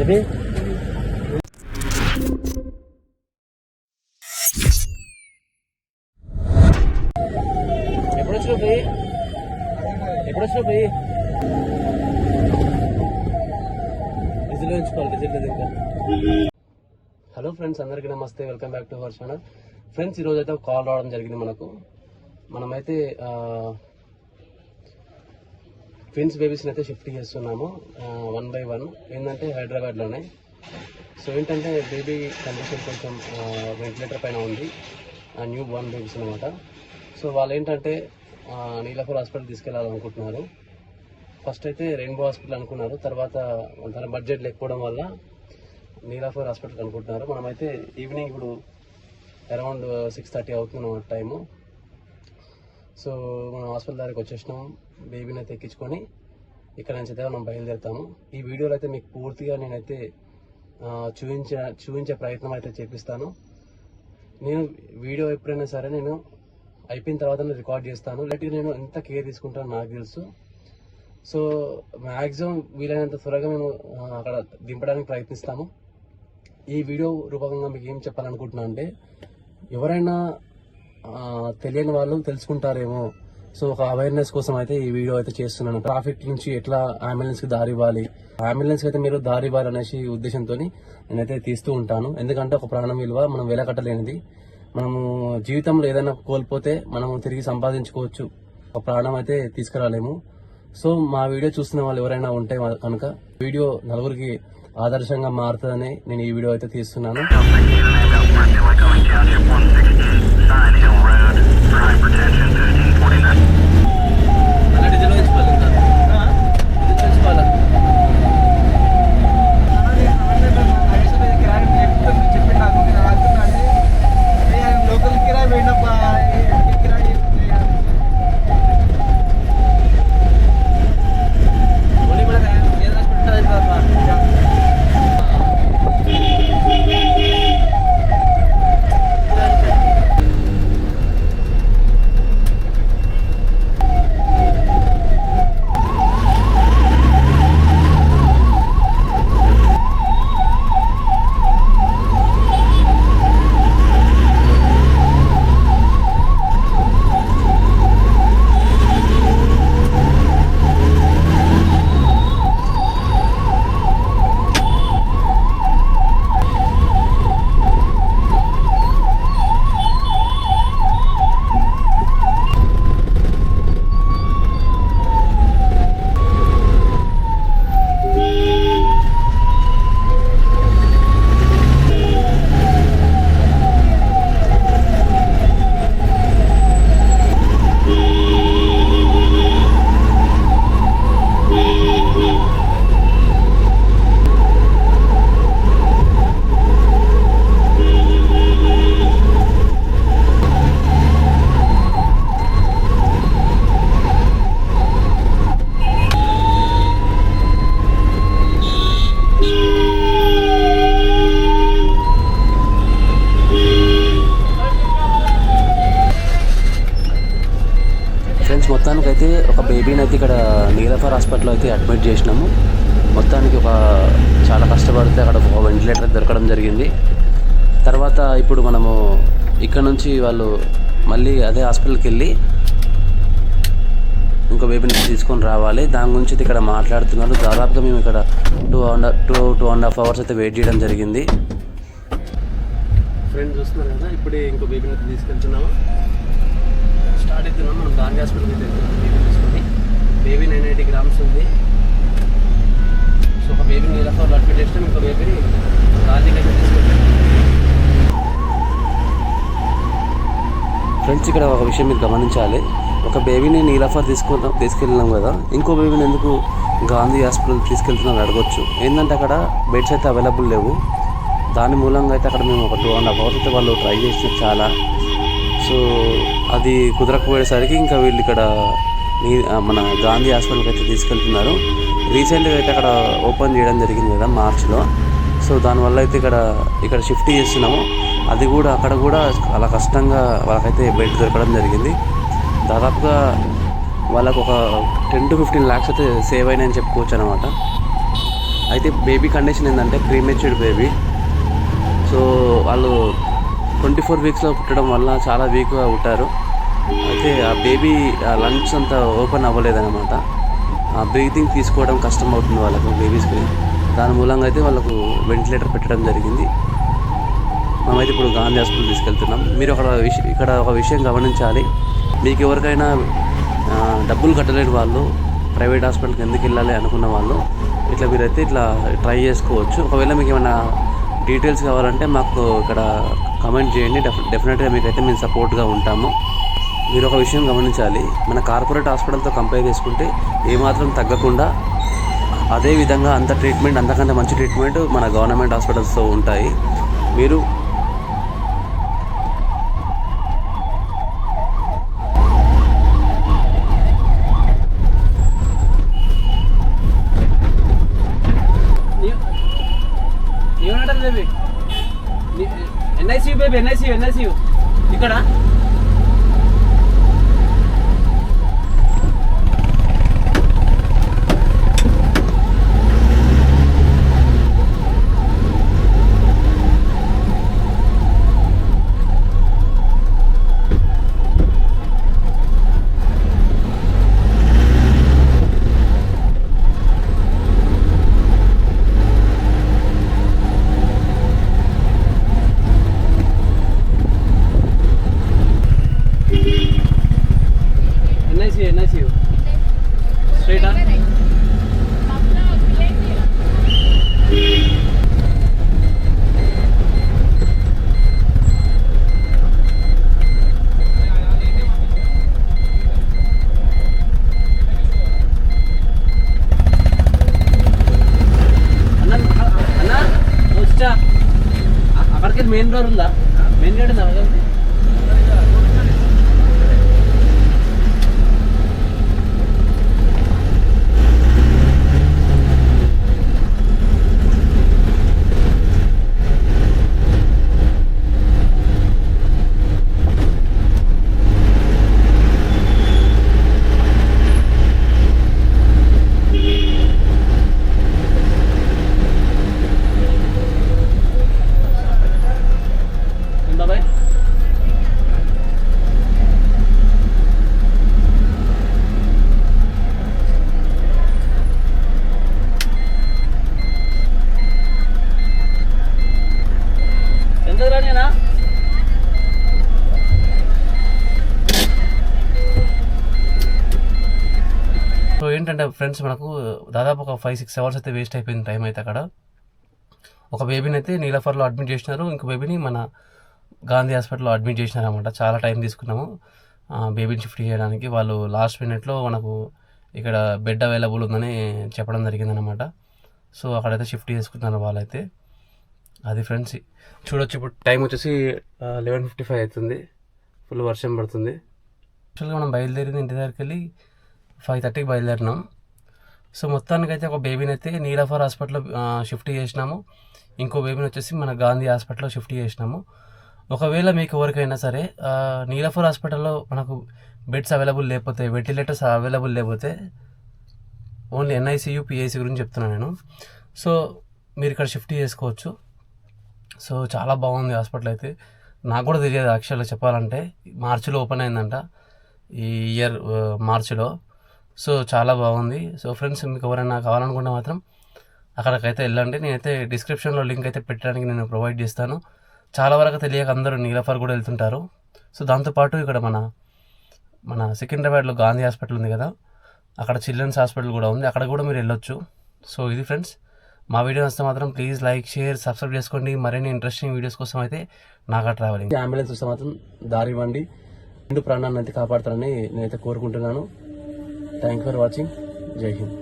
Baby ఎప్పుడొచ్చినావు పోయి diesel ఉంచుకోవాలి diesel ఇంకా. హలో ఫ్రెండ్స్, అందరికీ నమస్తే, welcome back to our channel. Friends, ఈరోజు అయితే ఒక కాల్ రావడం జరిగింది మనమైతే ట్విన్స్ బేబీస్ని అయితే షిఫ్ట్ చేస్తున్నాము 1 by 1. ఏంటంటే హైదరాబాద్లోనే. సో ఏంటంటే బేబీ కండిషన్ కొంచెం వెంటిలేటర్ పైన ఉంది, న్యూ బోర్న్ బేబీస్ అనమాట. సో వాళ్ళు ఏంటంటే నీలాపూర్ హాస్పిటల్ తీసుకెళ్ళాలనుకుంటున్నారు. ఫస్ట్ అయితే రెయిన్బో హాస్పిటల్ అనుకున్నారు, తర్వాత తన బడ్జెట్ లేకపోవడం వల్ల నీలాపూర్ హాస్పిటల్ అనుకుంటున్నారు. మనమైతే ఈవినింగ్ ఇప్పుడు అరౌండ్ 6:30 అవుతుంది టైము. సో మనం హాస్పిటల్ దగ్గరికి వచ్చేసినాం. బేబీని అయితే ఎక్కించుకొని ఇక్కడ నుంచి అయితే మనం బయలుదేరుతాము. ఈ వీడియోలో అయితే మీకు పూర్తిగా నేనైతే చూపించే ప్రయత్నం అయితే చేపిస్తాను. నేను వీడియో ఎప్పుడైనా సరే నేను అయిపోయిన తర్వాత రికార్డ్ చేస్తాను. లేకపోతే నేను ఎంత కేర్ తీసుకుంటానో నాకు తెలుసు. సో మ్యాక్సిమం వీలైనంత త్వరగా మేము అక్కడ దింపడానికి ప్రయత్నిస్తాము. ఈ వీడియో రూపకంగా మీకు ఏం చెప్పాలనుకుంటున్నా అంటే, ఎవరైనా తెలియని వాళ్ళు తెలుసుకుంటారేమో, సో ఒక అవేర్నెస్ కోసం అయితే ఈ వీడియో అయితే చేస్తున్నాను. ట్రాఫిక్ నుంచి ఎట్లా అంబులెన్స్కి దారి ఇవ్వాలి, అంబులెన్స్కి అయితే మీరు దారి ఇవ్వాలి అనేసి ఉద్దేశంతో నేనైతే తీస్తూ ఉంటాను. ఎందుకంటే ఒక ప్రాణం విలువ మనం వెలకట్టలేనిది. మనము జీవితంలో ఏదైనా కోల్పోతే మనము తిరిగి సంపాదించుకోవచ్చు, ఒక ప్రాణం అయితే తీసుకురాలేము. సో మా వీడియో చూస్తున్న వాళ్ళు ఎవరైనా ఉంటే కనుక వీడియో నలుగురికి ఆదర్శంగా మారుతుందని నేను ఈ వీడియో అయితే తీస్తున్నాను. మొత్తానికైతే ఒక బేబీని అయితే ఇక్కడ నీలాపూర్ హాస్పిటల్లో అయితే అడ్మిట్ చేసినాము. మొత్తానికి చాలా కష్టపడితే అక్కడ ఒక వెంటిలేటర్ దొరకడం జరిగింది. తర్వాత ఇప్పుడు మనము ఇక్కడ నుంచి వాళ్ళు మళ్ళీ అదే హాస్పిటల్కి వెళ్ళి ఇంకో బేబీని తీసుకొని రావాలి. దాని గురించి అయితే ఇక్కడ మాట్లాడుతున్నారు. దాదాపుగా మేము ఇక్కడ 2.5 hours అయితే వెయిట్ చేయడం జరిగింది. ఫ్రెండ్స్ చూస్తున్నారు కదా, ఇప్పుడే ఇంకో బేబీని అయితే తీసుకెళ్తున్నాము. స్టార్ట్ అవుతున్నాం. మనం గాంధీ హాస్పిటల్కి అయితే బేబీ తీసుకొని, బేబీ 980 grams ఉంది. సో ఒక బేబీని నీలాపూర్లో అడ్మిట్ చేస్తాం, ఇంకో బేబీని గాంధీకి అయితే తీసుకెళ్తాం. ఫ్రెండ్స్, ఇక్కడ ఒక విషయం మీరు గమనించాలి. ఒక బేబీని నీలాపూర్ తీసుకెళ్ళినాం కదా, ఇంకో బేబీని ఎందుకు గాంధీ హాస్పిటల్ తీసుకెళ్తున్నాం అడగొచ్చు. ఏంటంటే అక్కడ బెడ్స్ అయితే అవైలబుల్ లేవు. దాని మూలంగా అయితే అక్కడ మేము ఒక 2.5 hours అయితే వాళ్ళు ట్రై చేసినారు చాలా. సో అది కుదరకపోయేసరికి ఇంకా వీళ్ళు ఇక్కడ మన గాంధీ హాస్పిటల్కి అయితే తీసుకెళ్తున్నారు. రీసెంట్గా అయితే అక్కడ ఓపెన్ చేయడం జరిగింది కదా మార్చ్లో. సో దానివల్ల అయితే ఇక్కడ షిఫ్ట్ చేస్తున్నాము. అది కూడా అక్కడ కూడా చాలా కష్టంగా వాళ్ళకైతే బెడ్ దొరకడం జరిగింది. దాదాపుగా వాళ్ళకు ఒక 10 to 15 lakhs అయితే సేవ్ అయినాయని చెప్పుకోవచ్చు అనమాట. అయితే బేబీ కండిషన్ ఏంటంటే ప్రీమెచ్యూర్డ్ బేబీ. సో వాళ్ళు 24 వీక్స్లో పుట్టడం వల్ల చాలా వీక్గా పుట్టారు. అయితే ఆ బేబీ లంగ్స్ అంతా ఓపెన్ అవ్వలేదన్నమాట. ఆ బ్రీతింగ్ తీసుకోవడం కష్టం అవుతుంది వాళ్ళకు, బేబీస్కి. దాని మూలంగా అయితే వాళ్ళకు వెంటిలేటర్ పెట్టడం జరిగింది. మేమైతే ఇప్పుడు గాంధీ హాస్పిటల్ తీసుకెళ్తున్నాం. మీరు ఇక్కడ ఒక విషయం గమనించాలి. మీకు ఎవరికైనా డబ్బులు కట్టలేని వాళ్ళు ప్రైవేట్ హాస్పిటల్కి ఎందుకు వెళ్ళాలి అనుకున్న వాళ్ళు మీరైతే ఇట్లా ట్రై చేసుకోవచ్చు. ఒకవేళ మీకు ఏమైనా డీటెయిల్స్ కావాలంటే మాకు ఇక్కడ కమెంట్ చేయండి. డెఫినెట్గా మీకైతే మేము సపోర్ట్గా ఉంటాము. మీరు ఒక విషయం గమనించాలి, మన కార్పొరేట్ హాస్పిటల్తో కంపేర్ చేసుకుంటే ఏమాత్రం తగ్గకుండా అదే విధంగా అంత ట్రీట్మెంట్, అంతకంటే మంచి ట్రీట్మెంట్ మన గవర్నమెంట్ హాస్పిటల్స్తో ఉంటాయి. మీరు ఎన్ఐసియు ఇక్కడ ఎన్ఐసియు స్ట్రైటా అన్నా వచ్చా అక్కడికి మెయిన్ రోడ్ ఉందా? మెయిన్ రోడ్ ఉందా? బాబాయ్ ఎంత రానేనా? సో ఏంటంటే ఫ్రెండ్స్, మనకు దాదాపు ఒక 5-6 అవర్స్ అయితే వేస్ట్ అయిపోయింది టైం అయితే. అక్కడ ఒక బేబీని అయితే నీలఫర్లో అడ్మిట్ చేసినారు, ఇంకో బేబీని మన గాంధీ హాస్పిటల్లో అడ్మిట్ చేసినారు అనమాట. చాలా టైం తీసుకున్నాము బేబీని షిఫ్ట్ చేయడానికి. వాళ్ళు లాస్ట్ మినిట్లో మనకు ఇక్కడ బెడ్ అవైలబుల్ ఉందని చెప్పడం జరిగిందనమాట. సో అక్కడైతే షిఫ్ట్ చేసుకుంటున్నారు వాళ్ళైతే. అది ఫ్రెండ్స్, చూడొచ్చు. ఇప్పుడు టైం వచ్చేసి 11:55 అవుతుంది. ఫుల్ వర్షం పడుతుంది. యాక్చువల్గా మనం బయలుదేరింది ఇంటి దగ్గరికి వెళ్ళి 5:30కి బయలుదేరినాం. సో మొత్తానికైతే ఒక బేబీని అయితే నీలఫర్ హాస్పిటల్లో షిఫ్ట్ చేసినాము, ఇంకో బేబీని వచ్చేసి మన గాంధీ హాస్పిటల్లో షిఫ్ట్ చేసినాము. ఒకవేళ మీకు ఎవరికైనా సరే నీలఫర్ హాస్పిటల్లో మనకు బెడ్స్ అవైలబుల్ లేకపోతే, వెంటిలేటర్స్ అవైలబుల్ లేకపోతే, ఓన్లీ ఎన్ఐసియు పిఐసి గురించి చెప్తున్నాను నేను. సో మీరు ఇక్కడ షిఫ్ట్ చేసుకోవచ్చు. సో చాలా బాగుంది హాస్పిటల్ అయితే. నాకు కూడా తెలియదు యాక్చువల్గా చెప్పాలంటే. మార్చిలో ఓపెన్ అయిందంట, ఈ ఇయర్ మార్చిలో. సో చాలా బాగుంది. సో ఫ్రెండ్స్, మీకు ఎవరైనా కావాలనుకుంటే మాత్రం అక్కడికైతే వెళ్ళండి. నేనైతే డిస్క్రిప్షన్లో లింక్ అయితే పెట్టడానికి నేను ప్రొవైడ్ చేస్తాను. చాలా వరకు తెలియక అందరూ నీలఫర్ కూడా వెళ్తుంటారు. సో దాంతోపాటు ఇక్కడ మన సికింద్రాబాద్లో గాంధీ హాస్పిటల్ ఉంది కదా, అక్కడ చిల్డ్రన్స్ హాస్పిటల్ కూడా ఉంది, అక్కడ కూడా మీరు వెళ్ళొచ్చు. సో ఇది ఫ్రెండ్స్, మా వీడియో నచ్చితే మాత్రం ప్లీజ్ లైక్, షేర్, సబ్స్క్రైబ్ చేసుకోండి. మరిన్ని ఇంట్రెస్టింగ్ వీడియోస్ కోసం అయితే నాగా ట్రావెలింగ్ అంబులెన్స్ వస్తే మాత్రం దారి ఇవ్వండి. 2 ప్రాణాలను అయితే కాపాడతారని నేనైతే కోరుకుంటున్నాను. Thank you for watching. జై హింద్.